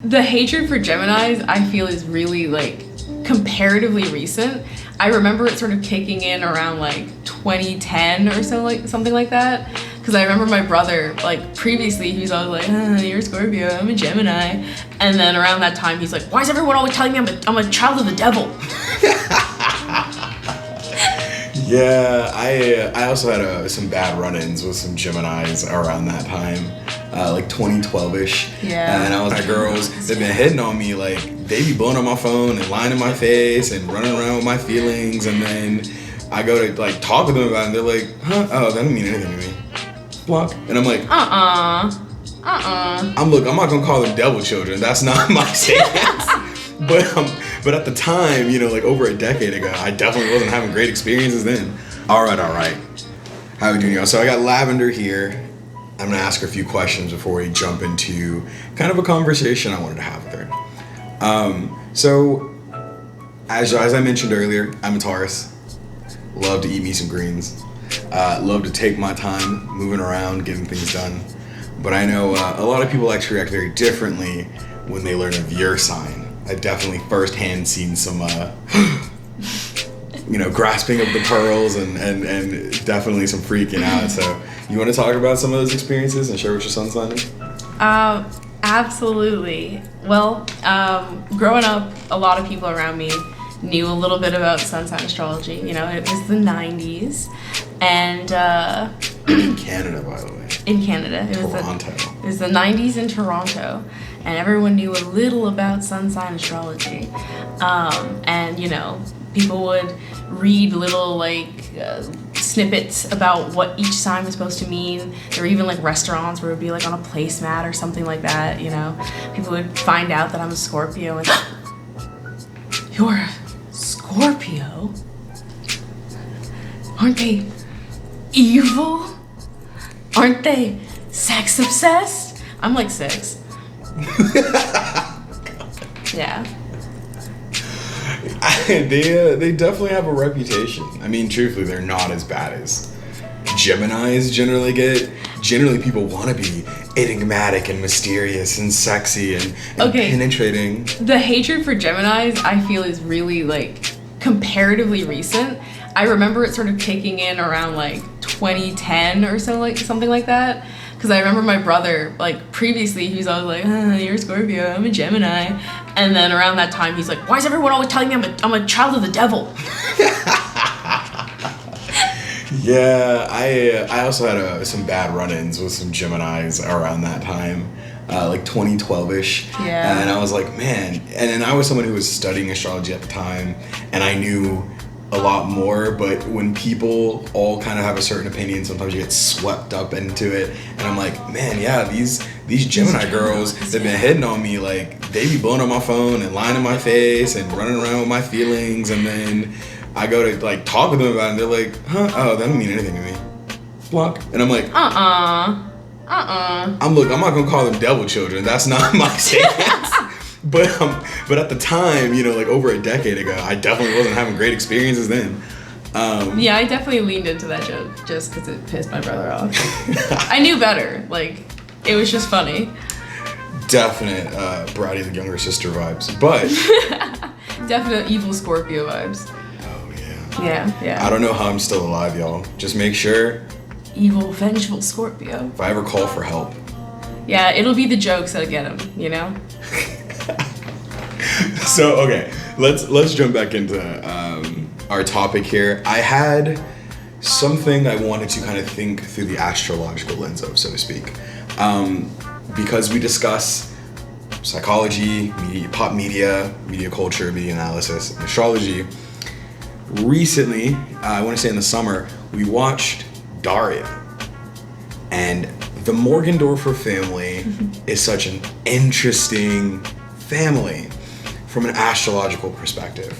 The hatred for Geminis, I feel, is really like comparatively recent. I remember it sort of kicking in around like 2010 or so, like something like that. Because I remember my brother, like previously, he was always like, you're a Scorpio, I'm a Gemini. And then around that time, he's like, why is everyone always telling me I'm a child of the devil? Yeah, I also had some bad run-ins with some Geminis around that time, like 2012-ish. Yeah. And I was like, girls, they've been hitting on me, like, they be blowing up my phone and lying in my face and running around with my feelings, and then I go to, like, talk to them about it, and they're like, oh, that doesn't mean anything to me. Block. And I'm like, I'm not gonna call them devil children, that's not my stance. But at the time, like over a decade ago, I definitely wasn't having great experiences then. All right. How are we doing, y'all? So I got Lavender here. I'm gonna ask her a few questions before we jump into kind of a conversation I wanted to have with her. So as I mentioned earlier, I'm a Taurus. Love to eat me some greens. Love to take my time moving around, getting things done. But I know a lot of like to react very differently when they learn of your sign. I've definitely firsthand seen some, grasping of the pearls and definitely some freaking out. So you want to talk about some of those experiences and share what your sun sign is? Absolutely. Well, growing up, a lot of people around me knew a little bit about sun sign astrology. It was the 90s. And in Canada, by the way. In Canada. It was the 90s in Toronto. And everyone knew a little about sun sign astrology. And, people would read little, snippets about what each sign was supposed to mean. There were even, restaurants where it would be, on a placemat or something like that, People would find out that I'm a Scorpio and, you're a Scorpio? Aren't they evil? Aren't they sex obsessed? I'm like 6. Yeah. They definitely have a reputation. I mean, truthfully, they're not as bad as Geminis generally get. Generally, people want to be enigmatic and mysterious and sexy and penetrating. The hatred for Geminis, I feel, is really, comparatively recent. I remember it sort of kicking in around, 2010 or so, something like that. Because I remember my brother, previously, he was always like, you're a Scorpio, I'm a Gemini. And then around that time, he's like, why is everyone always telling me I'm a child of the devil? Yeah, I also had some bad run-ins with some Geminis around that time, 2012-ish. Yeah. And I was like, man, and then I was someone who was studying astrology at the time, and I knew a lot more, but when people all kind of have a certain opinion, sometimes you get swept up into it, and I'm like, man, yeah, these Gemini girls, they've been hitting on me, they be blowing up my phone and lying in my face and running around with my feelings, and then I go to talk with them about it, and they're like, oh, that doesn't mean anything to me. Block. And I'm like, I'm not gonna call them devil children, that's not my stance. But at the time, over a decade ago, I definitely wasn't having great experiences then. Yeah, I definitely leaned into that joke just because it pissed my brother off. I knew better. It was just funny. Definite bratty the younger sister vibes, but definite evil Scorpio vibes. Oh Yeah. I don't know how I'm still alive, y'all. Just make sure. Evil, vengeful Scorpio. If I ever call for help. Yeah, it'll be the jokes that get him, So, okay, let's jump back into our topic here. I had something I wanted to kind of think through the astrological lens of, so to speak. Because we discuss psychology, pop media culture, media analysis, and astrology. Recently, I want to say in the summer, we watched Daria. And the Morgendorffer family is such an interesting family from an astrological perspective.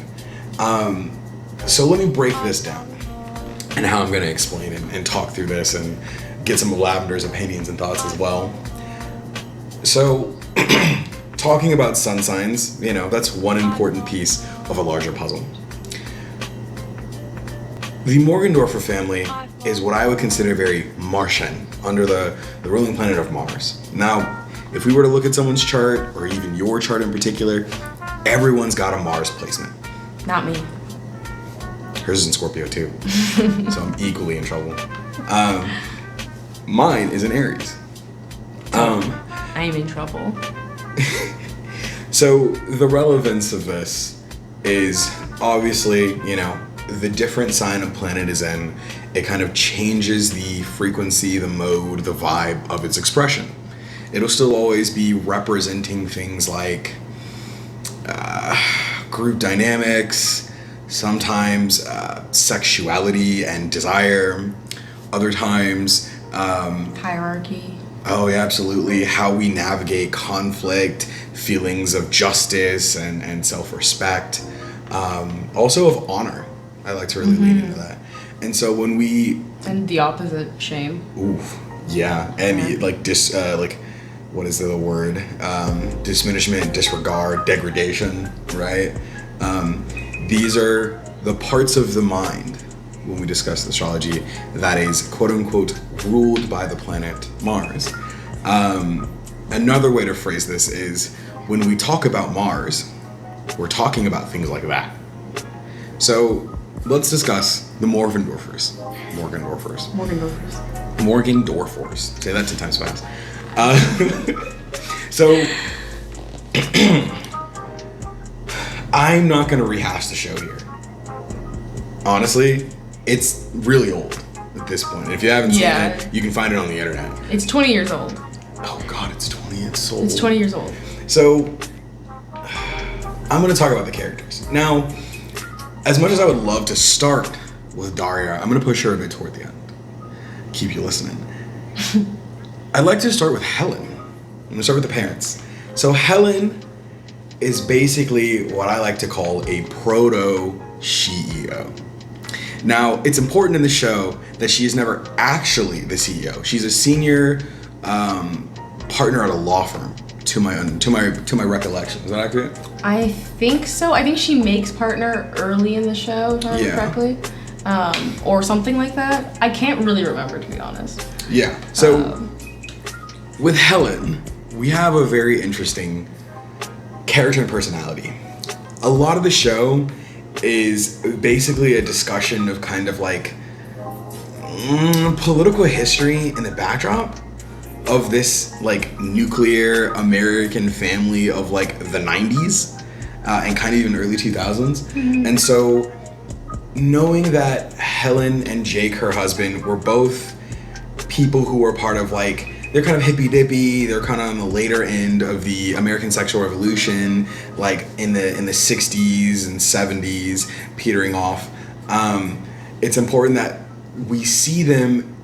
So let me break this down and how I'm going to explain it and talk through this and get some of Lavender's opinions and thoughts as well. So talking about sun signs, that's one important piece of a larger puzzle. The Morgendorffer family is what I would consider very Martian, under the ruling planet of Mars. Now, if we were to look at someone's chart, or even your chart in particular, everyone's got a Mars placement. Not me. Hers is in Scorpio too, so I'm equally in trouble. Mine is in Aries. I'm in trouble. So the relevance of this is obviously, you know, the different sign a planet is in, it kind of changes the frequency, the mode, the vibe of its expression. It'll still always be representing things like group dynamics, sometimes sexuality and desire, other times hierarchy. Oh yeah, absolutely. How we navigate conflict, feelings of justice and self-respect, also of honor. I like to really lean into that. And so when we and the opposite, shame. Oof, yeah, and like what is the word? Diminishment, disregard, degradation, right? These are the parts of the mind when we discuss astrology that is quote unquote ruled by the planet Mars. Another way to phrase this is when we talk about Mars, we're talking about things like that. So let's discuss the Morgendorffers. Say that 10 times fast. So I'm not going to rehash the show here. Honestly, it's really old at this point. If you haven't seen it, you can find it on the internet. It's 20 years old. Oh God, it's 20. It's so old. It's 20 years old. So I'm going to talk about the characters. Now, as much as I would love to start with Daria, I'm going to push her a bit toward the end. Keep you listening. I'd like to start with Helen. I'm going to start with the parents. So Helen is basically what I like to call a proto-CEO. Now, it's important in the show that she is never actually the CEO. She's a senior partner at a law firm, to my recollection. Is that accurate? I think so. I think she makes partner early in the show, if I remember correctly, or something like that. I can't really remember, to be honest. Yeah. So with Helen, we have a very interesting character and personality. A lot of the show is basically a discussion of kind of like political history in the backdrop of this like nuclear American family of like the 90s and kind of even early 2000s. Mm-hmm. And so knowing that Helen and Jake, her husband, were both people who were part of like, they're kind of hippy-dippy, they're kind of on the later end of the American sexual revolution, like in the 60s and 70s, petering off. It's important that we see them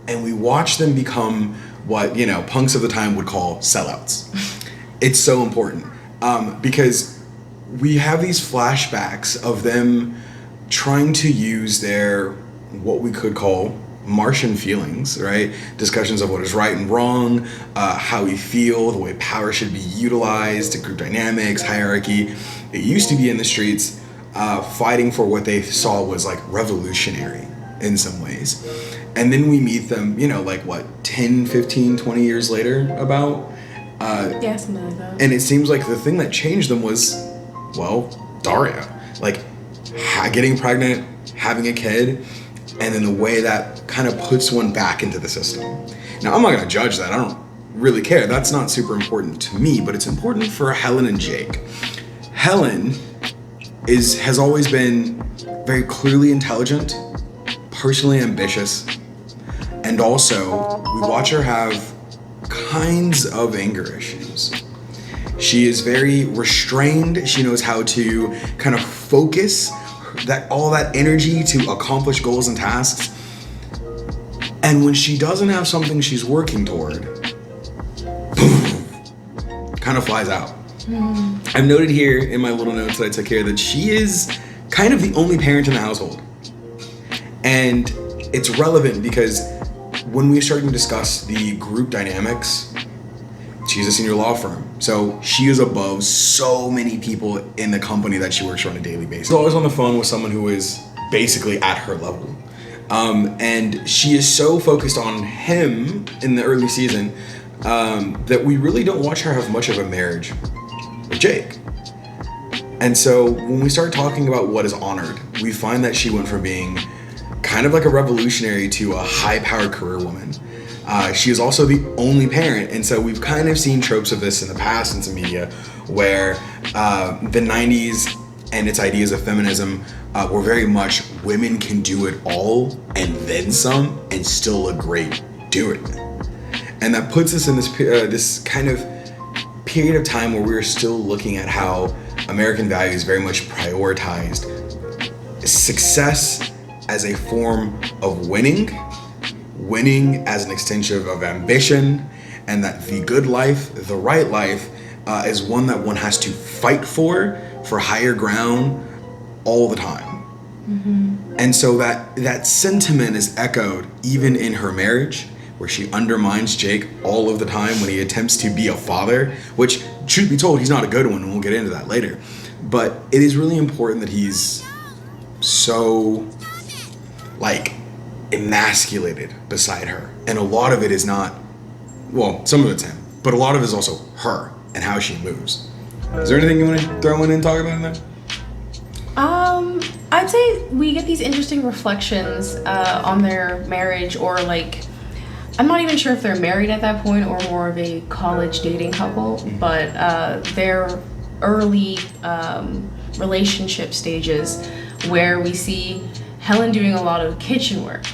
and we watch them become what, you know, punks of the time would call sellouts. It's so important because we have these flashbacks of them trying to use their, what we could call Martian feelings, right? Discussions of what is right and wrong, how we feel, the way power should be utilized, group dynamics, hierarchy. It used to be in the streets fighting for what they saw was like revolutionary in some ways. And then we meet them, you know, like what, 10, 15, 20 years later about? Yeah, something like that. And it seems like the thing that changed them was, well, Daria. Like getting pregnant, having a kid, and then the way that kind of puts one back into the system. Now, I'm not going to judge that. I don't really care. That's not super important to me, but it's important for Helen and Jake. Helen has always been very clearly intelligent, personally ambitious, and also we watch her have kinds of anger issues. She is very restrained. She knows how to kind of focus all that energy to accomplish goals and tasks. And when she doesn't have something she's working toward, boom, kind of flies out. I've noted here in my little notes that I took here that she is kind of the only parent in the household. And it's relevant because when we started to discuss the group dynamics, she's a senior law firm. So she is above so many people in the company that she works for on a daily basis. She's always on the phone with someone who is basically at her level. And she is so focused on him in the early season that we really don't watch her have much of a marriage with Jake. And so when we start talking about what is honored, we find that she went from being kind of like a revolutionary to a high-powered career woman. She is also the only parent, and so we've kind of seen tropes of this in the past in some media where the 90s and its ideas of feminism were very much women can do it all and then some and still look great doing it. And that puts us in this kind of period of time where we're still looking at how American values very much prioritized success as a form of winning as an extension of ambition, and that the good life, the right life, is one that one has to fight for higher ground all the time. Mm-hmm. And so that sentiment is echoed even in her marriage, where she undermines Jake all of the time when he attempts to be a father, which, truth be told, he's not a good one, and we'll get into that later. But it is really important that he's so, like, emasculated beside her. And a lot of it is not, well, some of it's him, but a lot of it is also her and how she moves. Is there anything you want to throw in and talk about in there? I'd say we get these interesting reflections on their marriage, or like, I'm not even sure if they're married at that point or more of a college dating couple, but their early relationship stages where we see Helen doing a lot of kitchen work.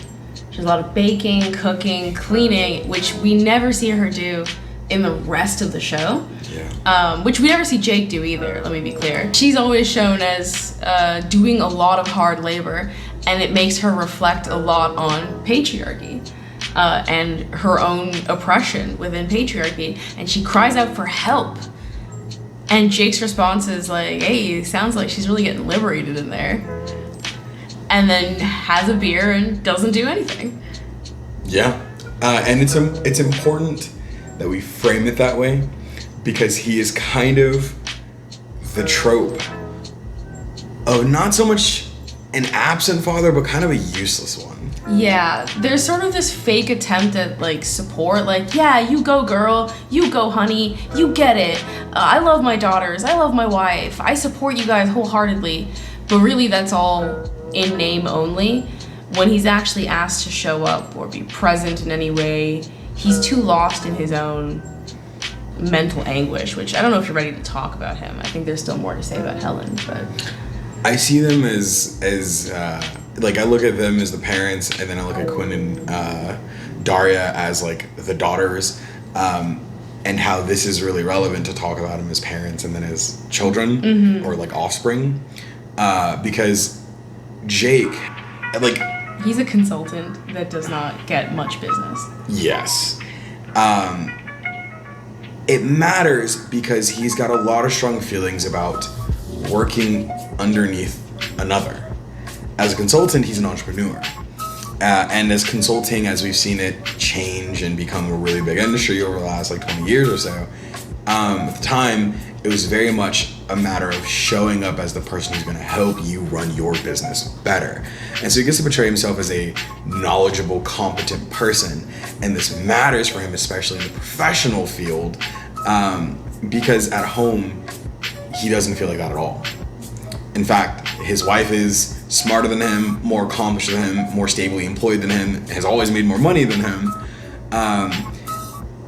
She does a lot of baking, cooking, cleaning, which we never see her do in the rest of the show. Yeah. Which we never see Jake do either, let me be clear. She's always shown as doing a lot of hard labor, and it makes her reflect a lot on patriarchy. And her own oppression within patriarchy, and she cries out for help. And Jake's response is like, hey, it sounds like she's really getting liberated in there. And then has a beer and doesn't do anything. Yeah, and it's important that we frame it that way, because he is kind of the trope of not so much an absent father, but kind of a useless one. Yeah, there's sort of this fake attempt at like support, like, yeah, you go girl, you go honey, you get it. I love my daughters, I love my wife, I support you guys wholeheartedly. But really that's all in name only. When he's actually asked to show up or be present in any way, he's too lost in his own mental anguish, which I don't know if you're ready to talk about him. I think there's still more to say about Helen, but... I see them as like, I look at them as the parents, and then I look at Quinn and Daria as like the daughters, and how this is really relevant to talk about them as parents and then as children, mm-hmm. or like offspring, because Jake, like, he's a consultant that does not get much business. Yes. It matters because he's got a lot of strong feelings about working underneath another. As a consultant, he's an entrepreneur. And as consulting, as we've seen it change and become a really big industry over the last like 20 years or so, at the time, it was very much a matter of showing up as the person who's going to help you run your business better. And so he gets to portray himself as a knowledgeable, competent person. And this matters for him, especially in the professional field, because at home, he doesn't feel like that at all. In fact, his wife is smarter than him, more accomplished than him, more stably employed than him, has always made more money than him.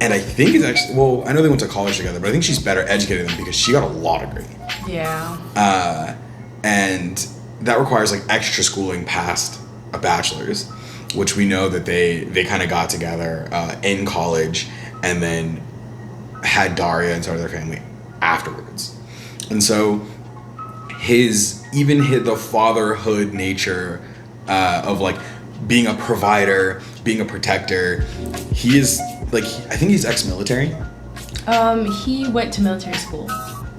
And I think it's actually, well, I know they went to college together, but I think she's better educated than him because she got a law degree. Yeah. And that requires like extra schooling past a bachelor's, which we know that they kind of got together in college and then had Daria and started their family afterwards. And so the fatherhood nature of like being a provider, being a protector, he is like, I think he's ex-military. He went to military school.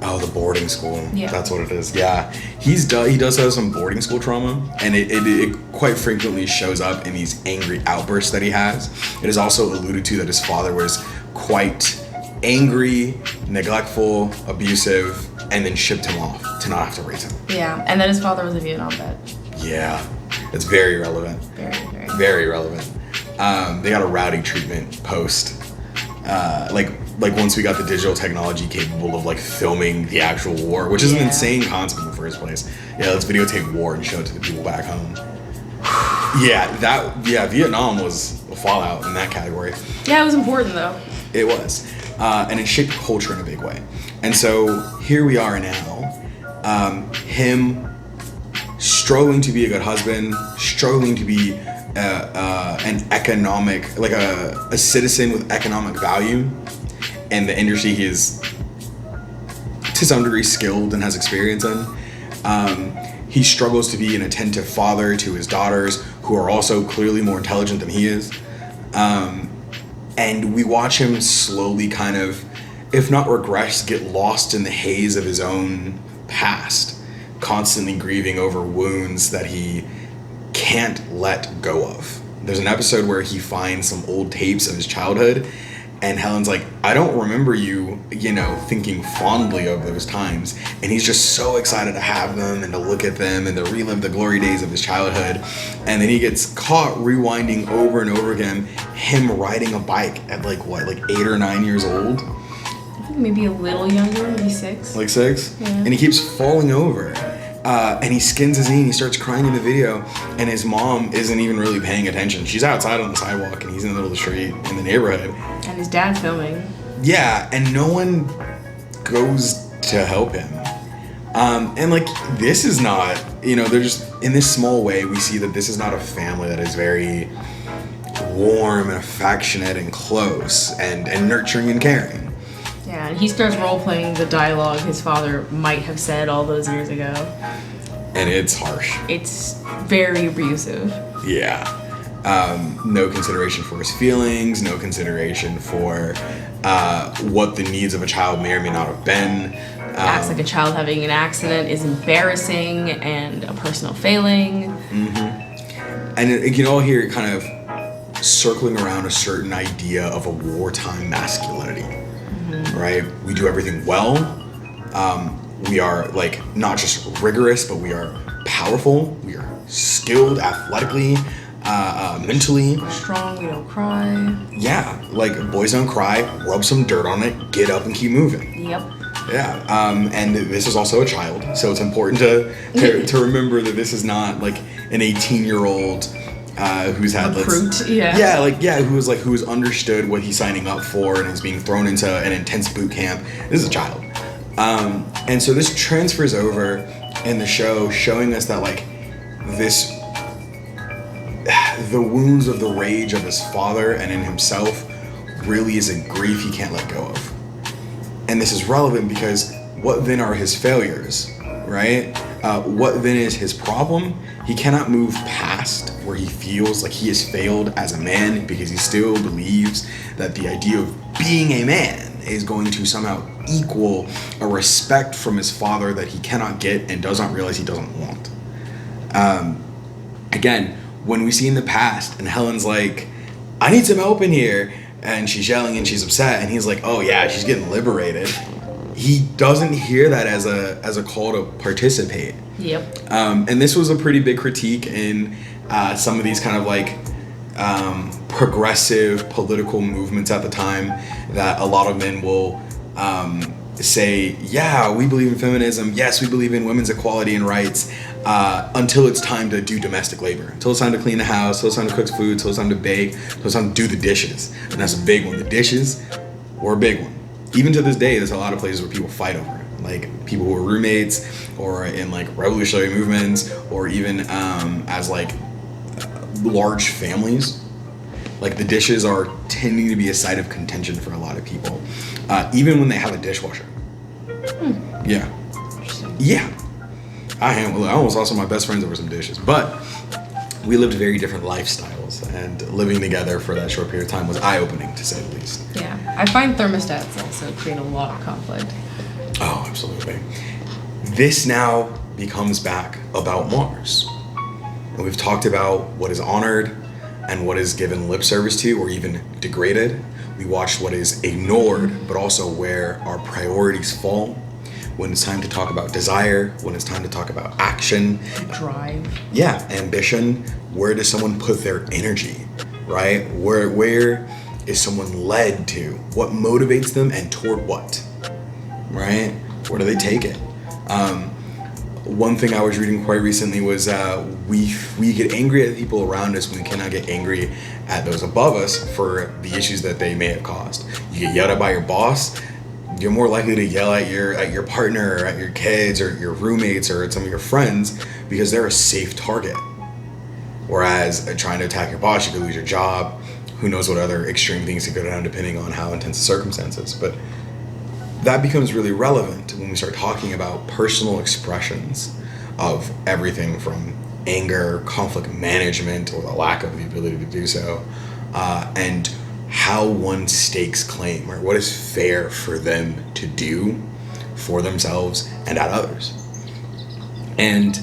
Oh, the boarding school. Yeah. That's what it is. Yeah. He does have some boarding school trauma, and it quite frequently shows up in these angry outbursts that he has. It is also alluded to that his father was quite angry, neglectful, abusive, and then shipped him off to not have to raise him. Yeah, and that his father was a Vietnam vet. Yeah, it's very relevant. Very, very. Very relevant. They got a rowdy treatment post like once we got the digital technology capable of like filming the actual war, which is an insane concept in the first place. Yeah, let's videotape war and show it to the people back home. Vietnam was a fallout in that category. Yeah, it was important though. It was. And it shaped culture in a big way. And so here we are now, him struggling to be a good husband, struggling to be an economic, like a citizen with economic value in the industry he is to some degree skilled and has experience in. He struggles to be an attentive father to his daughters, who are also clearly more intelligent than he is. And we watch him slowly kind of, if not regress, get lost in the haze of his own past, constantly grieving over wounds that he can't let go of. There's an episode where he finds some old tapes of his childhood, and Helen's like, I don't remember you, thinking fondly of those times. And he's just so excited to have them and to look at them and to relive the glory days of his childhood. And then he gets caught rewinding over and over again, him riding a bike at like 8 or 9 years old? I think maybe a little younger, maybe 6. Like 6? Yeah. And he keeps falling over. And he skins his knee and he starts crying in the video, and his mom isn't even really paying attention. She's outside on the sidewalk and he's in the middle of the street in the neighborhood. And his dad's filming. Yeah, and no one goes to help him. And like, this is not, they're just, in this small way, we see that this is not a family that is very warm and affectionate and close and nurturing and caring. Yeah, and he starts role-playing the dialogue his father might have said all those years ago. And it's harsh. It's very abusive. Yeah. No consideration for his feelings, no consideration for what the needs of a child may or may not have been. Acts like a child having an accident is embarrassing and a personal failing. Mm-hmm. And you can all hear it kind of circling around a certain idea of a wartime masculinity. Right? We do everything well. We are like not just rigorous, but we are powerful. We are skilled athletically, mentally. We're strong, we don't cry. Yeah, like boys don't cry, rub some dirt on it, get up and keep moving. Yep. Yeah, and this is also a child, so it's important to remember that this is not like an 18-year-old who's had who's understood what he's signing up for and is being thrown into an intense boot camp. This is a child, and so this transfers over in the show, showing us that like the wounds of the rage of his father and in himself really is a grief he can't let go of. And this is relevant because what then are his failures, right? What then is his problem? He cannot move past where he feels like he has failed as a man, because he still believes that the idea of being a man is going to somehow equal a respect from his father that he cannot get and does not realize he doesn't want. Again, when we see in the past and Helen's like, I need some help in here, and she's yelling and she's upset, and he's like, oh yeah, she's getting liberated. He doesn't hear that as a call to participate. Yep. And this was a pretty big critique in some of these kind of like progressive political movements at the time, that a lot of men will say, yeah, we believe in feminism, yes, we believe in women's equality and rights, until it's time to do domestic labor, until it's time to clean the house, until it's time to cook food, until it's time to bake, until it's time to do the dishes. And that's a big one. The dishes were a big one. Even to this day, there's a lot of places where people fight over it. Like people who are roommates, or in like revolutionary movements, or even as like large families. Like the dishes are tending to be a site of contention for a lot of people, even when they have a dishwasher. Yeah. Yeah. I almost lost some of my best friends over some dishes, but we lived very different lifestyles, and living together for that short period of time was eye-opening, to say the least. Yeah, I find thermostats also create a lot of conflict. Oh, absolutely. This now becomes back about Mars. And we've talked about what is honored and what is given lip service to, or even degraded. We watched what is ignored, but also where our priorities fall. When it's time to talk about desire, when it's time to talk about action. Drive. Yeah, ambition. Where does someone put their energy, right? Where is someone led to? What motivates them and toward what? Right? Where do they take it? One thing I was reading quite recently was we get angry at the people around us when we cannot get angry at those above us for the issues that they may have caused. You get yelled at by your boss, you're more likely to yell at your partner or at your kids or your roommates or at some of your friends because they're a safe target. Whereas trying to attack your boss, you could lose your job. Who knows what other extreme things could go down depending on how intense the circumstances. But that becomes really relevant when we start talking about personal expressions of everything from anger, conflict management, or the lack of the ability to do so, and how one stakes claim, or what is fair for them to do for themselves and at others. And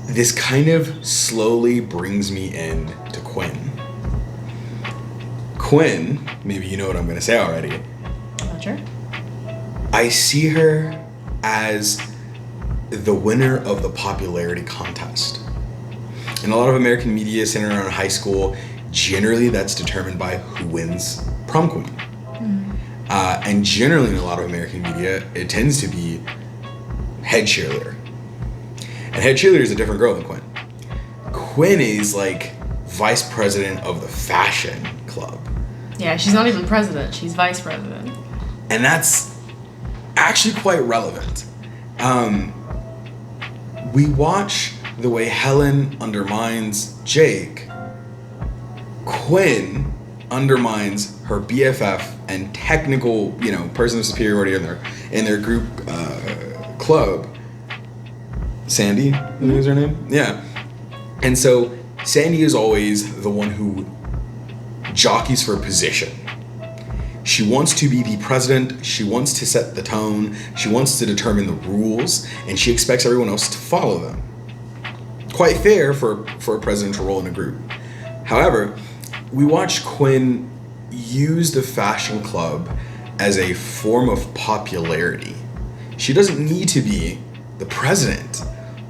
this kind of slowly brings me in to Quinn. Quinn, maybe you know what I'm going to say already. Not sure. I see her as the winner of the popularity contest. In a lot of American media centered around high school, generally that's determined by who wins prom queen. Mm-hmm. And generally in a lot of American media, it tends to be head cheerleader. And head cheerleader is a different girl than Quinn. Quinn is like vice president of the fashion club. Yeah, she's not even president, she's vice president. And that's actually quite relevant. We watch the way Helen undermines Jake. Quinn undermines her BFF and technical, person of superiority in their group club. Sandy, is her name? Yeah. And so Sandy is always the one who jockeys for position. She wants to be the president, she wants to set the tone, she wants to determine the rules, and she expects everyone else to follow them. Quite fair for a presidential role in a group. However, we watch Quinn use the fashion club as a form of popularity. She doesn't need to be the president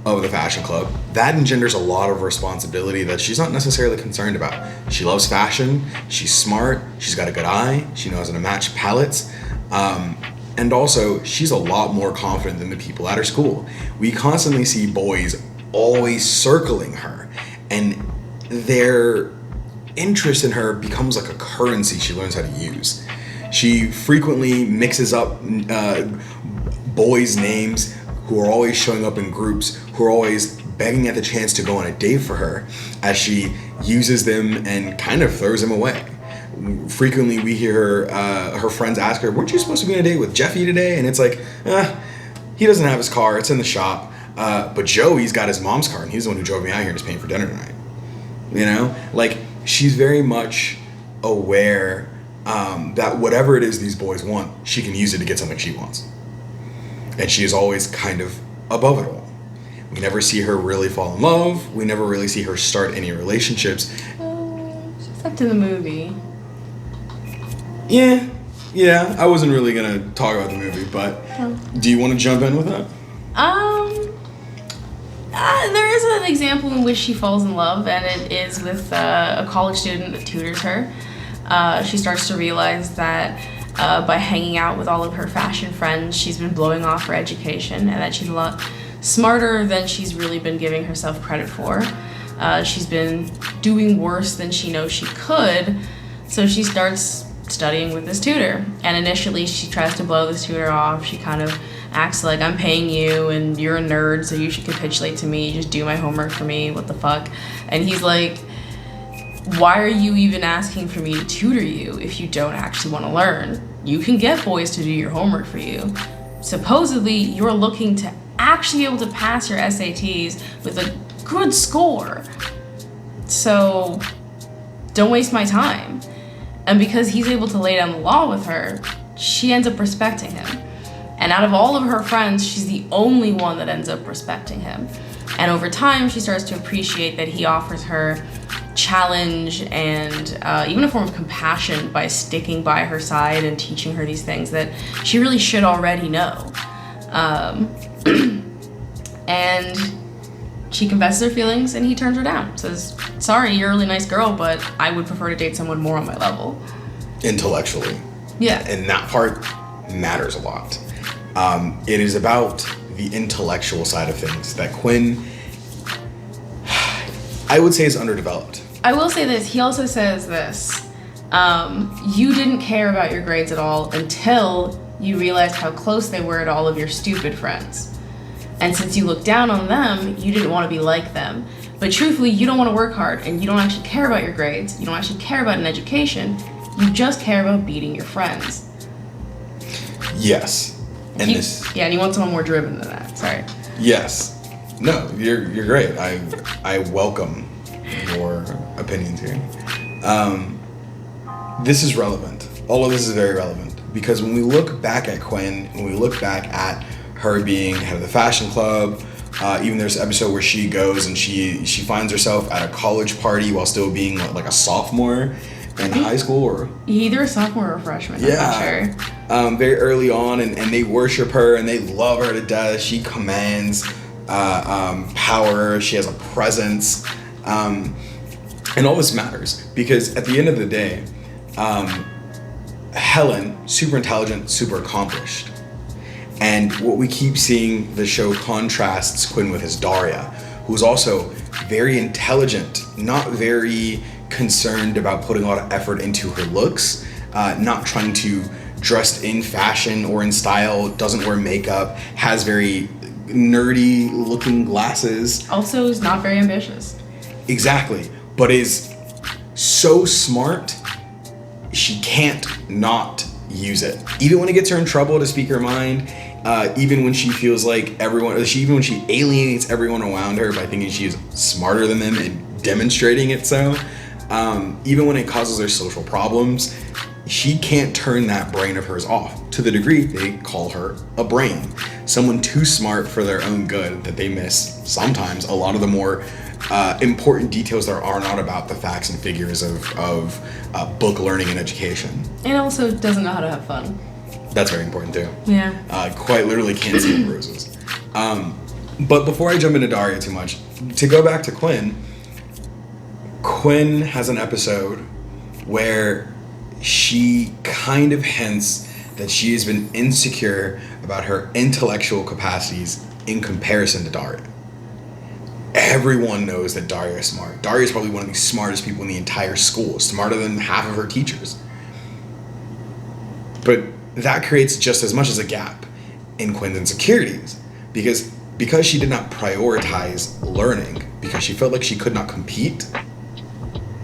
of the fashion club. That engenders a lot of responsibility that she's not necessarily concerned about. She loves fashion, she's smart, she's got a good eye, she knows how to match palettes, and also she's a lot more confident than the people at her school. We constantly see boys always circling her, and their interest in her becomes like a currency she learns how to use. She frequently mixes up boys' names who are always showing up in groups, who are always begging at the chance to go on a date for her, as she uses them and kind of throws them away. Frequently we hear her friends ask her, weren't you supposed to be on a date with Jeffy today? And it's like, he doesn't have his car, it's in the shop, but Joey's got his mom's car and he's the one who drove me out here and is paying for dinner tonight. Like, she's very much aware that whatever it is these boys want, she can use it to get something she wants. And she is always kind of above it all. We never see her really fall in love. We never really see her start any relationships. Except in the movie. Yeah. I wasn't really gonna talk about the movie, but do you want to jump in with that? There is an example in which she falls in love, and it is with a college student that tutors her. She starts to realize that by hanging out with all of her fashion friends, she's been blowing off her education, and that she's a lot smarter than she's really been giving herself credit for. She's been doing worse than she knows she could, so she starts studying with this tutor. And initially she tries to blow this tutor off. She kind of acts like, I'm paying you and you're a nerd, so you should capitulate to me, just do my homework for me, what the fuck. And he's like, why are you even asking for me to tutor you if you don't actually want to learn? You can get boys to do your homework for you. Supposedly, you're looking to actually be able to pass your SATs with a good score. So, don't waste my time. And because he's able to lay down the law with her, she ends up respecting him. And out of all of her friends, she's the only one that ends up respecting him. And over time, she starts to appreciate that he offers her challenge and even a form of compassion by sticking by her side and teaching her these things that she really should already know. And she confesses her feelings, and he turns her down. Says, sorry, you're a really nice girl, but I would prefer to date someone more on my level. Intellectually. Yeah. And that part matters a lot. It is about the intellectual side of things that Quinn, I would say, is underdeveloped. I will say this. He also says this. You didn't care about your grades at all until you realized how close they were to all of your stupid friends. And since you looked down on them, you didn't want to be like them. But truthfully, you don't want to work hard, and you don't actually care about your grades. You don't actually care about an education. You just care about beating your friends. Yes. And yeah, and you want someone more driven than that. Sorry. Yes. No, you're great. I welcome your opinions here. This is relevant. All of this is very relevant because when we look back at Quinn, when we look back at her being head of the fashion club, even there's an episode where she goes and she finds herself at a college party while still being like a sophomore in high school, or either a sophomore or a freshman. Yeah, I'm not sure. Very early on, and they worship her and they love her to death. She commands power. She has a presence, and all this matters because at the end of the day, Helen, super intelligent, super accomplished, and what we keep seeing the show contrasts Quinn with his Daria, who's also very intelligent, not very concerned about putting a lot of effort into her looks, not trying to dress in fashion or in style, doesn't wear makeup, has very nerdy looking glasses. Also is not very ambitious. Exactly, but is so smart, she can't not use it. Even when it gets her in trouble to speak her mind, even when she feels like even when she alienates everyone around her by thinking she is smarter than them and demonstrating it so, even when it causes her social problems, she can't turn that brain of hers off to the degree they call her a brain. Someone too smart for their own good that they miss sometimes a lot of the more important details that are not about the facts and figures of book learning and education. And also doesn't know how to have fun. That's very important too. Yeah. Quite literally can't see the roses. But before I jump into Daria too much, to go back to Quinn has an episode where she kind of hints that she has been insecure about her intellectual capacities in comparison to Daria. Everyone knows that Daria is smart. Daria is probably one of the smartest people in the entire school, smarter than half of her teachers. But that creates just as much as a gap in Quinn's insecurities because she did not prioritize learning, because she felt like she could not compete,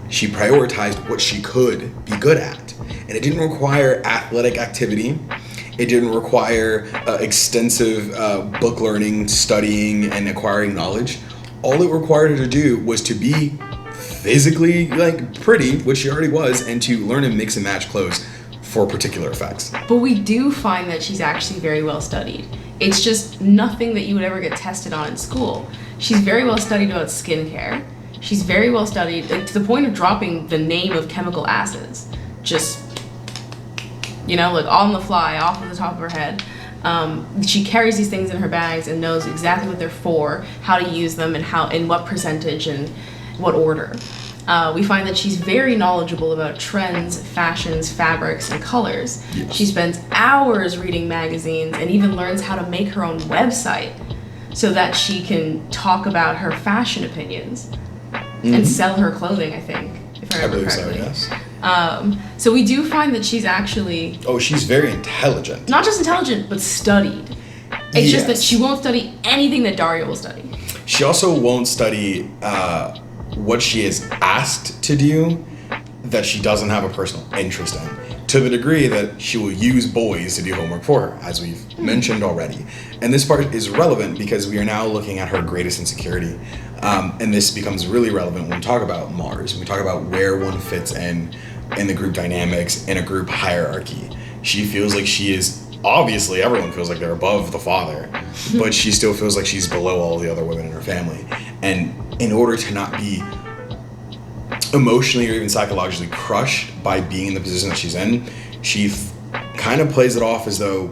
she prioritized what she could be good at. And it didn't require athletic activity. It didn't require extensive book learning, studying, and acquiring knowledge. All it required her to do was to be physically pretty, which she already was, and to learn and mix and match clothes for particular effects. But we do find that she's actually very well studied. It's just nothing that you would ever get tested on in school. She's very well studied about skincare. She's very well studied, to the point of dropping the name of chemical acids. Just, on the fly, off of the top of her head. She carries these things in her bags and knows exactly what they're for, how to use them, and in what percentage and what order. We find that she's very knowledgeable about trends, fashions, fabrics, and colors. Yes. She spends hours reading magazines and even learns how to make her own website so that she can talk about her fashion opinions and sell her clothing, I think, if I remember correctly. So, yes. So we do find that she's actually... Oh, she's very intelligent. Not just intelligent, but studied. It's just that she won't study anything that Daria will study. She also won't study what she is asked to do that she doesn't have a personal interest in, to the degree that she will use boys to do homework for her, as we've mentioned already. And this part is relevant because we are now looking at her greatest insecurity. And this becomes really relevant when we talk about Mars, when we talk about where one fits in the group dynamics, in a group hierarchy. She feels like she is, obviously everyone feels like they're above the father, but she still feels like she's below all the other women in her family. And in order to not be emotionally or even psychologically crushed by being in the position that she's in, she kind of plays it off as though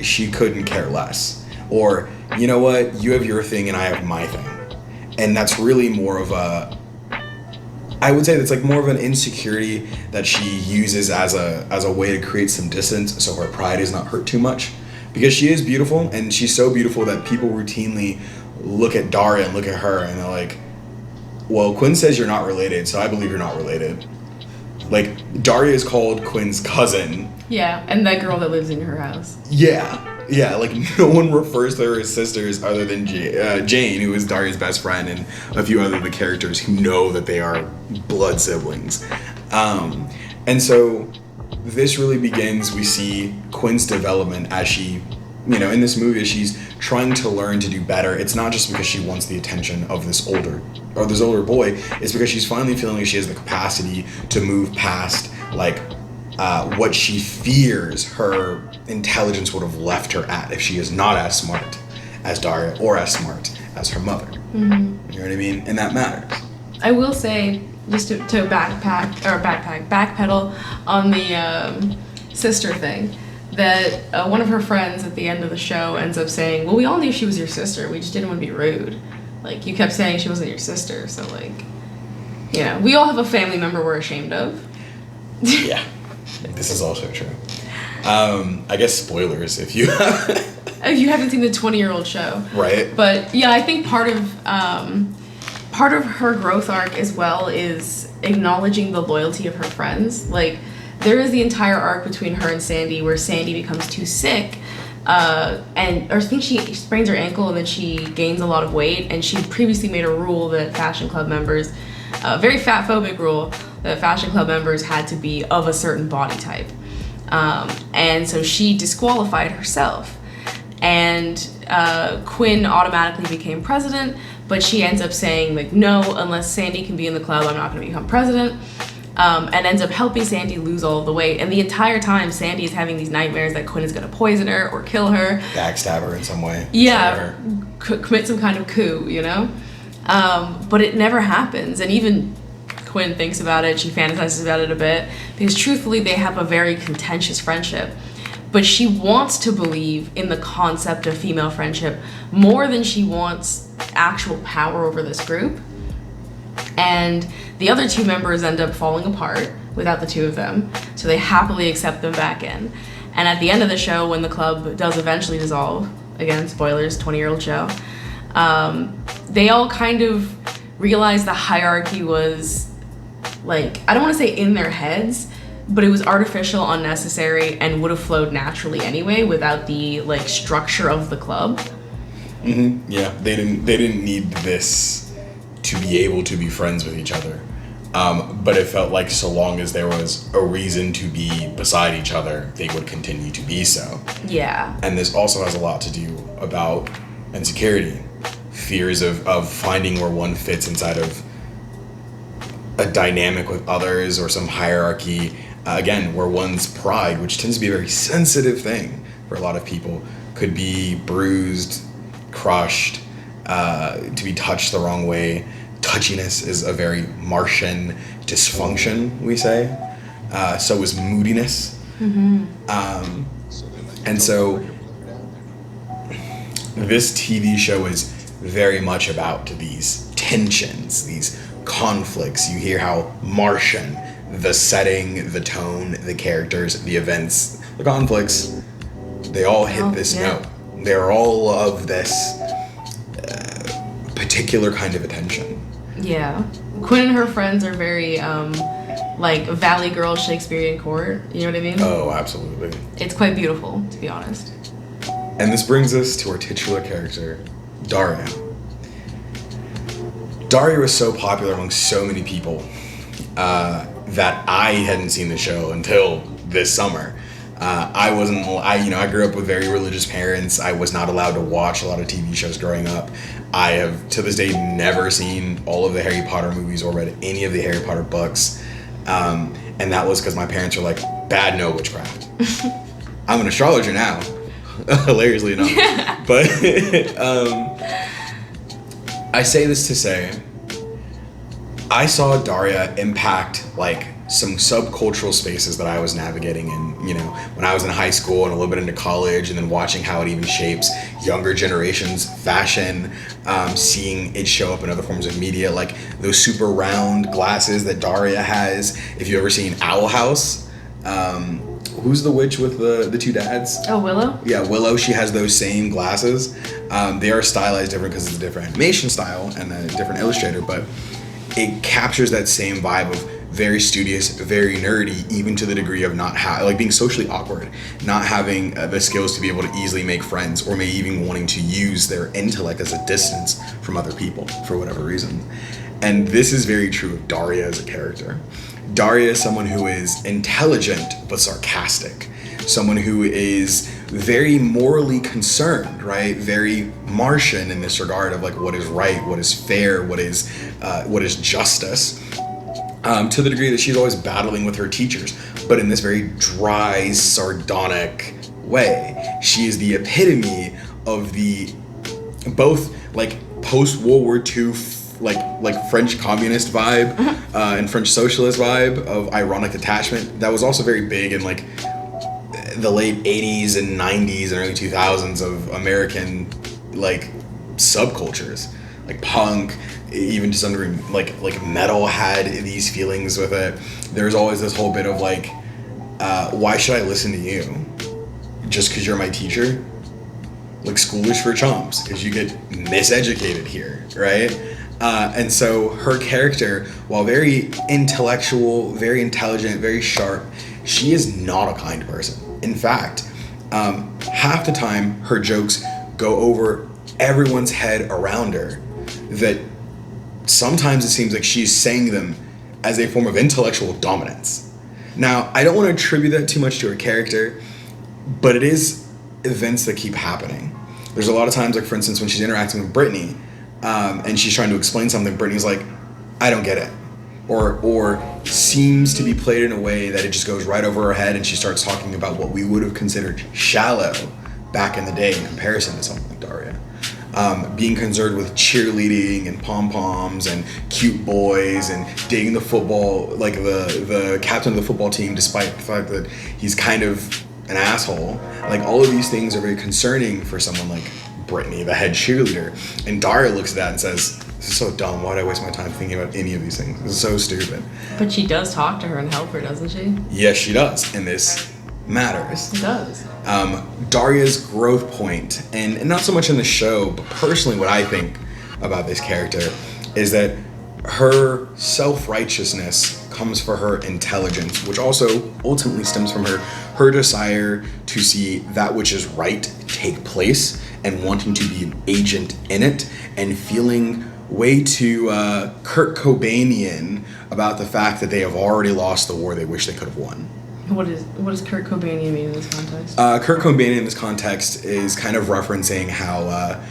she couldn't care less. Or, you know what, you have your thing and I have my thing. And that's really more of I would say that's like more of an insecurity that she uses as a way to create some distance so her pride is not hurt too much. Because she is beautiful, and she's so beautiful that people routinely look at Daria and look at her and they're like, well, Quinn says you're not related, so I believe you're not related. Like, Daria is called Quinn's cousin. Yeah, and that girl that lives in her house. Yeah, like no one refers to her as sisters other than Jane, who is Daria's best friend, and a few other of the characters who know that they are blood siblings. And so this really begins, we see Quinn's development as she, you know, in this movie, she's trying to learn to do better. It's not just because she wants the attention of this older boy, it's because she's finally feeling like she has the capacity to move past, like, what she fears her intelligence would have left her at if she is not as smart as Daria or as smart as her mother. Mm-hmm. You know what I mean? And that matters. I will say, just to backpedal on the sister thing, that one of her friends at the end of the show ends up saying, well, we all knew she was your sister, we just didn't want to be rude. Like, you kept saying she wasn't your sister, so, like, you know, we all have a family member we're ashamed of. Yeah. This is also true. I guess spoilers if you if you haven't seen the 20-year-old show. Right. But yeah, I think part of her growth arc as well is acknowledging the loyalty of her friends. Like, there is the entire arc between her and Sandy where Sandy becomes too sick, or I think she sprains her ankle and then she gains a lot of weight, and she previously made a rule that fashion club members, a very fat-phobic rule, that fashion club members had to be of a certain body type. And so she disqualified herself. And Quinn automatically became president, but she ends up saying, like, no, unless Sandy can be in the club, I'm not going to become president. And ends up helping Sandy lose all of the weight. And the entire time, Sandy is having these nightmares that Quinn is going to poison her or kill her. Backstab her in some way. Yeah, commit some kind of coup, you know? But it never happens. And even Quinn thinks about it, she fantasizes about it a bit, because truthfully they have a very contentious friendship. But she wants to believe in the concept of female friendship more than she wants actual power over this group. And the other two members end up falling apart without the two of them, so they happily accept them back in. And at the end of the show, when the club does eventually dissolve, again, spoilers, 20-year-old show, they all kind of realize the hierarchy was, like, I don't want to say in their heads, but it was artificial, unnecessary, and would have flowed naturally anyway without the, like, structure of the club. Mm-hmm. Yeah, they didn't need this to be able to be friends with each other. But it felt like so long as there was a reason to be beside each other, they would continue to be so. Yeah. And this also has a lot to do about insecurity, fears of finding where one fits inside of a dynamic with others or some hierarchy, again, where one's pride, which tends to be a very sensitive thing for a lot of people, could be bruised, crushed, to be touched the wrong way. Touchiness is a very Martian dysfunction, we say. So is moodiness. Mm-hmm. And so this TV show is very much about these tensions, these conflicts. You hear how Martian, the setting, the tone, the characters, the events, the conflicts, they all hit this note. They're all of this particular kind of attention. Yeah. Quinn and her friends are very, like, Valley Girl Shakespearean court. You know what I mean? Oh, absolutely. It's quite beautiful, to be honest. And this brings us to our titular character, Daria. Daria was so popular among so many people that I hadn't seen the show until this summer. I grew up with very religious parents. I was not allowed to watch a lot of TV shows growing up. I have, to this day, never seen all of the Harry Potter movies or read any of the Harry Potter books. And that was because my parents were like, bad, no witchcraft. I'm an astrologer now, hilariously enough. But I say this to say, I saw Daria impact, like, some subcultural spaces that I was navigating in, you know, when I was in high school and a little bit into college, and then watching how it even shapes younger generations' fashion, seeing it show up in other forms of media, like those super round glasses that Daria has. If you've ever seen Owl House, who's the witch with the two dads? Oh, Willow? Yeah, Willow, she has those same glasses. They are stylized different because it's a different animation style and a different illustrator, but it captures that same vibe of very studious, very nerdy, even to the degree of not like being socially awkward, not having the skills to be able to easily make friends, or maybe even wanting to use their intellect as a distance from other people for whatever reason. And this is very true of Daria as a character. Daria is someone who is intelligent but sarcastic, someone who is very morally concerned, right? Very Martian in this regard of like what is right, what is fair, what is justice. To the degree that she's always battling with her teachers, but in this very dry, sardonic way. She is the epitome of the both like post-World War II like French communist vibe and French socialist vibe of ironic detachment that was also very big in like the late 80s and 90s and early 2000s of American like subcultures, like punk, even to some degree like metal had these feelings with it. There's always this whole bit of like, why should I listen to you? Just because you're my teacher? Like, school is for chumps, because you get miseducated here, right? And so her character, while very intellectual, very intelligent, very sharp, she is not a kind person. In fact, half the time her jokes go over everyone's head around her, that sometimes it seems like she's saying them as a form of intellectual dominance. Now, I don't want to attribute that too much to her character, but it is events that keep happening. There's a lot of times, like for instance, when she's interacting with Brittany, and she's trying to explain something, Brittany's like, I don't get it. Or seems to be played in a way that it just goes right over her head, and she starts talking about what we would have considered shallow back in the day in comparison to something like Daria. Being concerned with cheerleading and pom-poms and cute boys and dating the football, like the captain of the football team, despite the fact that he's kind of an asshole. Like, all of these things are very concerning for someone like Brittany, the head cheerleader. And Daria looks at that and says, this is so dumb. Why do I waste my time thinking about any of these things? This is so stupid. But she does talk to her and help her, doesn't she? Yes, she does. And this matters. It does. Daria's growth point, and not so much in the show, but personally what I think about this character is that her self-righteousness comes for her intelligence, which also ultimately stems from her desire to see that which is right take place and wanting to be an agent in it, and feeling way too Kurt Cobainian about the fact that they have already lost the war they wish they could have won. What does Kurt Cobainian mean in this context? Kurt Cobainian in this context is kind of referencing how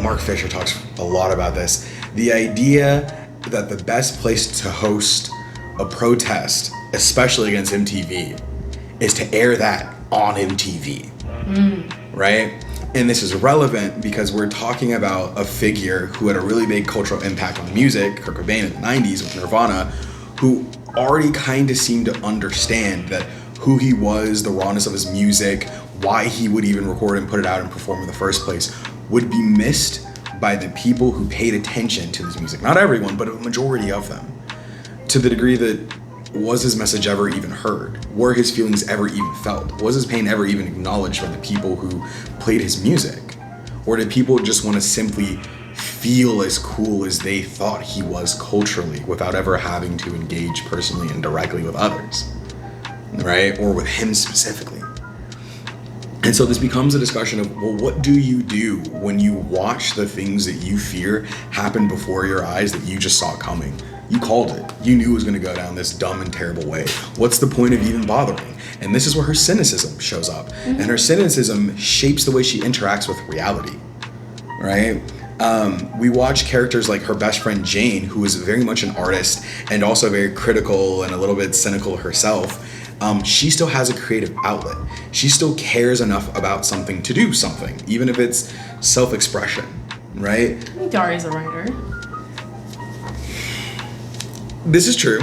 Mark Fisher talks a lot about this. The idea that the best place to host a protest, especially against MTV, is to air that on MTV, right? And this is relevant because we're talking about a figure who had a really big cultural impact on music, Kurt Cobain in the 90s with Nirvana, who already kind of seemed to understand that who he was, the rawness of his music, why he would even record and put it out and perform in the first place, would be missed by the people who paid attention to his music. Not everyone, but a majority of them. To the degree that, was his message ever even heard? Were his feelings ever even felt? Was his pain ever even acknowledged by the people who played his music? Or did people just want to simply feel as cool as they thought he was culturally without ever having to engage personally and directly with others, right? Or with him specifically. And so this becomes a discussion of, well, what do you do when you watch the things that you fear happen before your eyes that you just saw coming? You called it. You knew it was going to go down this dumb and terrible way. What's the point of even bothering? And this is where her cynicism shows up. And her cynicism shapes the way she interacts with reality, right? We watch characters like her best friend Jane, who is very much an artist and also very critical and a little bit cynical herself. She still has a creative outlet. She still cares enough about something to do something, even if it's self-expression, right? I think Daria's a writer. This is true.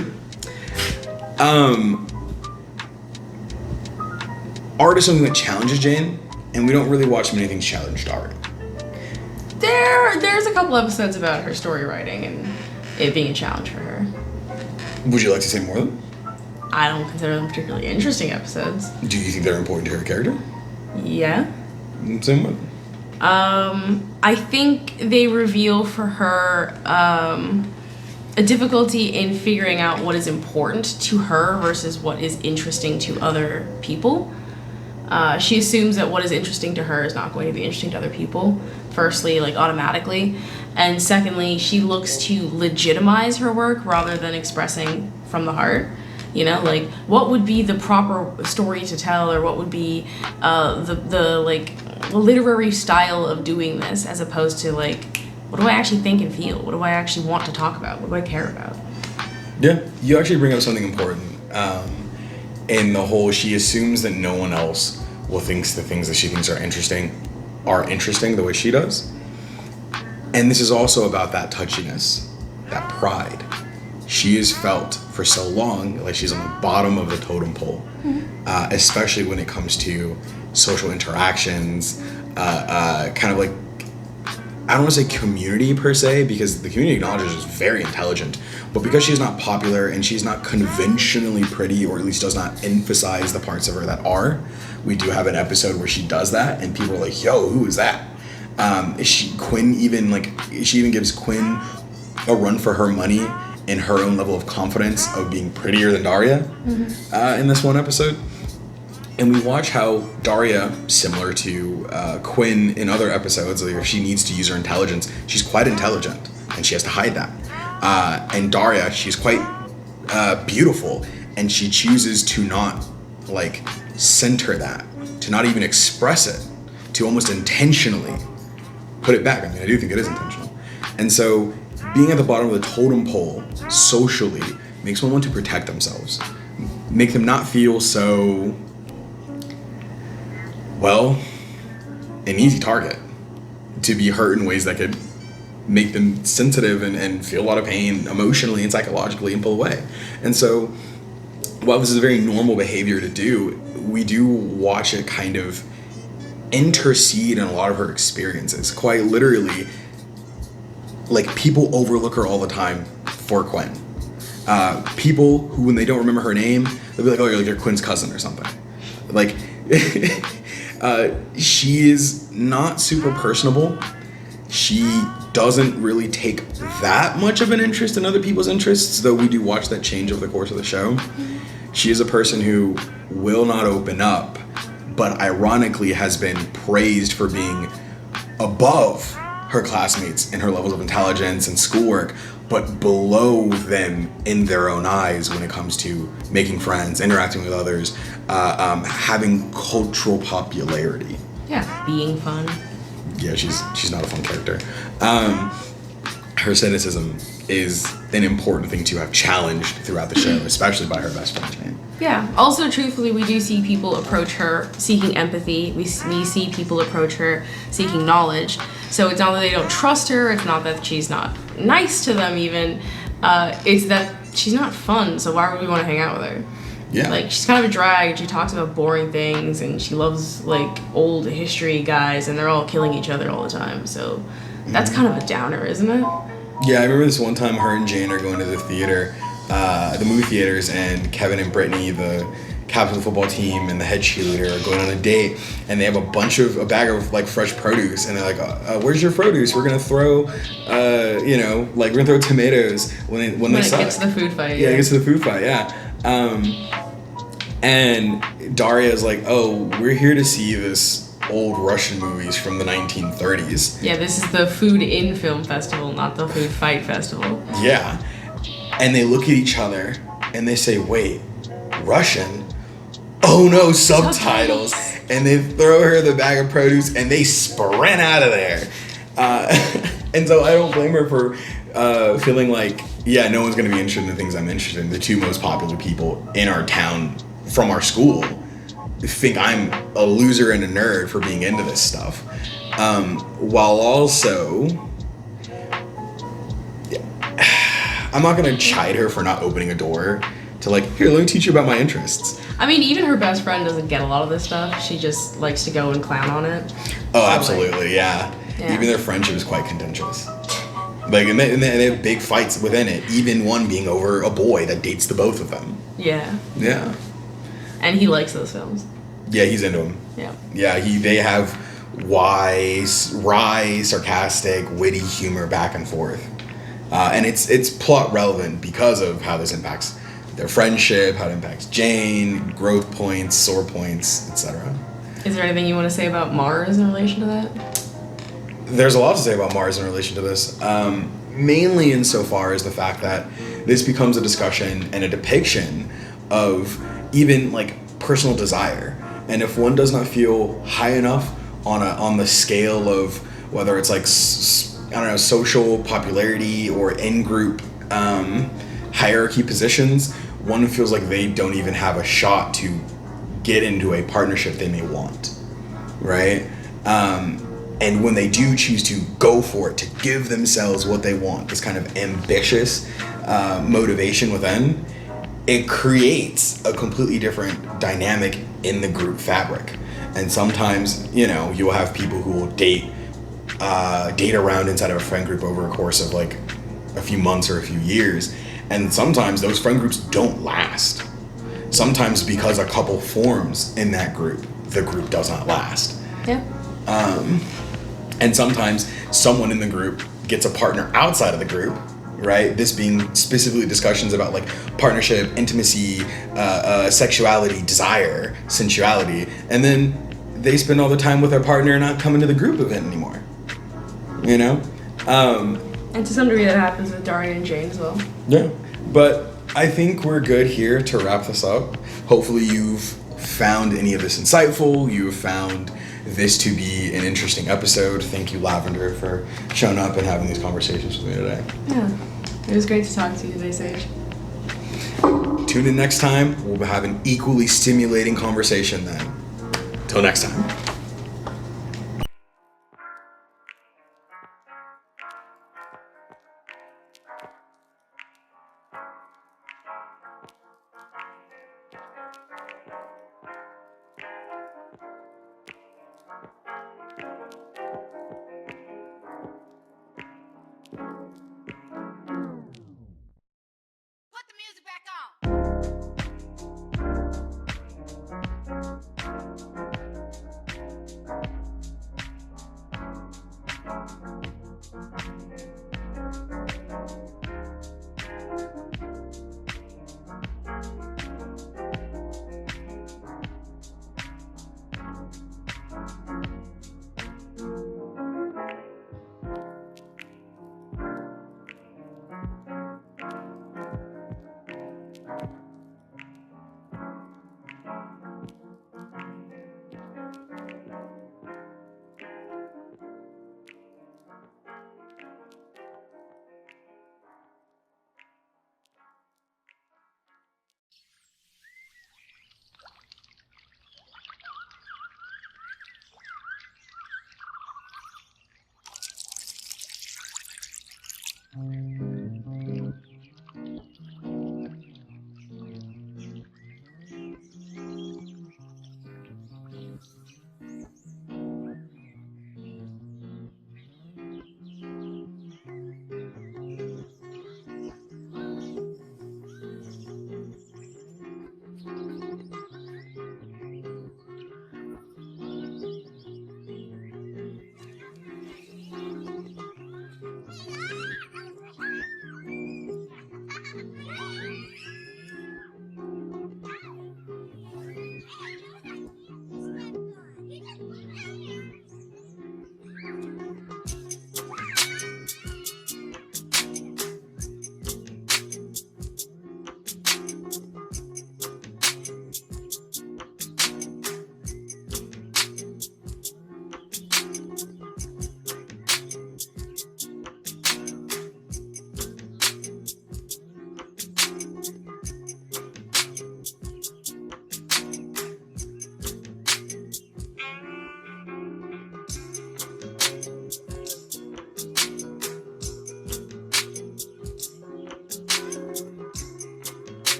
Art is something that challenges Jane, and we don't really watch many things challenge Daria. There's a couple episodes about her story writing and it being a challenge for her. Would you like to say more of them? I don't consider them particularly interesting episodes. Do you think they're important to her character? Yeah. Same way. I think they reveal for her a difficulty in figuring out what is important to her versus what is interesting to other people. She assumes that what is interesting to her is not going to be interesting to other people, firstly, like automatically. And secondly, she looks to legitimize her work rather than expressing from the heart. You know, like, what would be the proper story to tell, or what would be the literary style of doing this, as opposed to, like, what do I actually think and feel? What do I actually want to talk about? What do I care about? Yeah, you actually bring up something important. In the whole, she assumes that no one else will think the things that she thinks are interesting the way she does. And this is also about that touchiness, that pride. She has felt for so long like she's on the bottom of the totem pole, especially when it comes to social interactions, kind of like, I don't want to say community per se, because the community acknowledges she's very intelligent, but because she's not popular and she's not conventionally pretty, or at least does not emphasize the parts of her that are, we do have an episode where she does that and people are like, yo, who is that? She even gives Quinn a run for her money in her own level of confidence of being prettier than Daria in this one episode. And we watch how Daria, similar to Quinn in other episodes, like if she needs to use her intelligence, she's quite intelligent and she has to hide that. And Daria, she's quite beautiful, and she chooses to not like center that, to not even express it, to almost intentionally put it back. I mean, I do think it is intentional. And so being at the bottom of the totem pole socially makes one want to protect themselves, make them not feel so, well, an easy target to be hurt in ways that could make them sensitive and feel a lot of pain emotionally and psychologically and pull away. And so while this is a very normal behavior to do, we do watch it kind of intercede in a lot of her experiences. Quite literally, like, people overlook her all the time for Quinn. People who, when they don't remember her name, they'll be like, oh, you're Quinn's cousin or something. Like, she is not super personable. She doesn't really take that much of an interest in other people's interests, though we do watch that change over the course of the show. She is a person who will not open up, but ironically has been praised for being above her classmates in her levels of intelligence and schoolwork, but below them in their own eyes when it comes to making friends, interacting with others, having cultural popularity. Yeah, being fun. Yeah, she's not a fun character. Her cynicism is an important thing to have challenged throughout the show, especially by her best friend, Jane. Yeah. Also, truthfully, we do see people approach her seeking empathy. We see people approach her seeking knowledge. So it's not that they don't trust her. It's not that she's not nice to them even. It's that she's not fun, so why would we want to hang out with her? Yeah. Like, she's kind of a drag. She talks about boring things, and she loves, like, old history guys, and they're all killing each other all the time. So that's kind of a downer, isn't it? Yeah, I remember this one time her and Jane are going to the theater, the movie theaters, and Kevin and Brittany, the captain of the football team and the head cheerleader, are going on a date, and they have a bag of like fresh produce, and they're like, where's your produce? We're gonna throw, we're gonna throw tomatoes when they suck. It gets to the food fight. Yeah, it gets to the food fight, yeah. And Daria's like, oh, we're here to see this old Russian movies from the 1930s. Yeah, this is the Food in Film Festival, not the Food Fight Festival. Yeah. And they look at each other and they say, wait, Russian? Oh no, subtitles. And they throw her the bag of produce and they sprint out of there. And so I don't blame her for feeling like, yeah, no one's going to be interested in the things I'm interested in. The two most popular people in our town from our school think I'm a loser and a nerd for being into this stuff. While also, I'm not gonna chide her for not opening a door to like, here, let me teach you about my interests. I mean, even her best friend doesn't get a lot of this stuff. She just likes to go and clown on it. Oh, absolutely, yeah. Even their friendship is quite contentious. Like, and they have big fights within it. Even one being over a boy that dates the both of them. Yeah. Yeah. And he likes those films. Yeah, he's into them. Yeah. Yeah, they have wise, wry, sarcastic, witty humor back and forth. And it's plot relevant because of how this impacts their friendship, how it impacts Jane, growth points, sore points, etc. Is there anything you want to say about Mars in relation to that? There's a lot to say about Mars in relation to this. Mainly insofar as the fact that this becomes a discussion and a depiction of even like personal desire. And if one does not feel high enough on the scale of whether it's like social popularity or in-group hierarchy positions, one feels like they don't even have a shot to get into a partnership they may want, right? And when they do choose to go for it, to give themselves what they want, this kind of ambitious motivation within, it creates a completely different dynamic in the group fabric. And sometimes, you will have people who will date around inside of a friend group over a course of like a few months or a few years. And sometimes those friend groups don't last. Sometimes because a couple forms in that group, the group does not last. Yeah. And sometimes someone in the group gets a partner outside of the group, right? This being specifically discussions about like partnership, intimacy, sexuality, desire, sensuality. And then they spend all the time with their partner and not coming to the group event anymore. And to some degree that happens with Daria and Jane as well. Yeah. But I think we're good here to wrap this up. Hopefully you've found any of this insightful. You've found this to be an interesting episode. Thank you, Lavender, for showing up and having these conversations with me today. Yeah. It was great to talk to you today, Sage. Tune in next time. We'll have an equally stimulating conversation then. Till next time.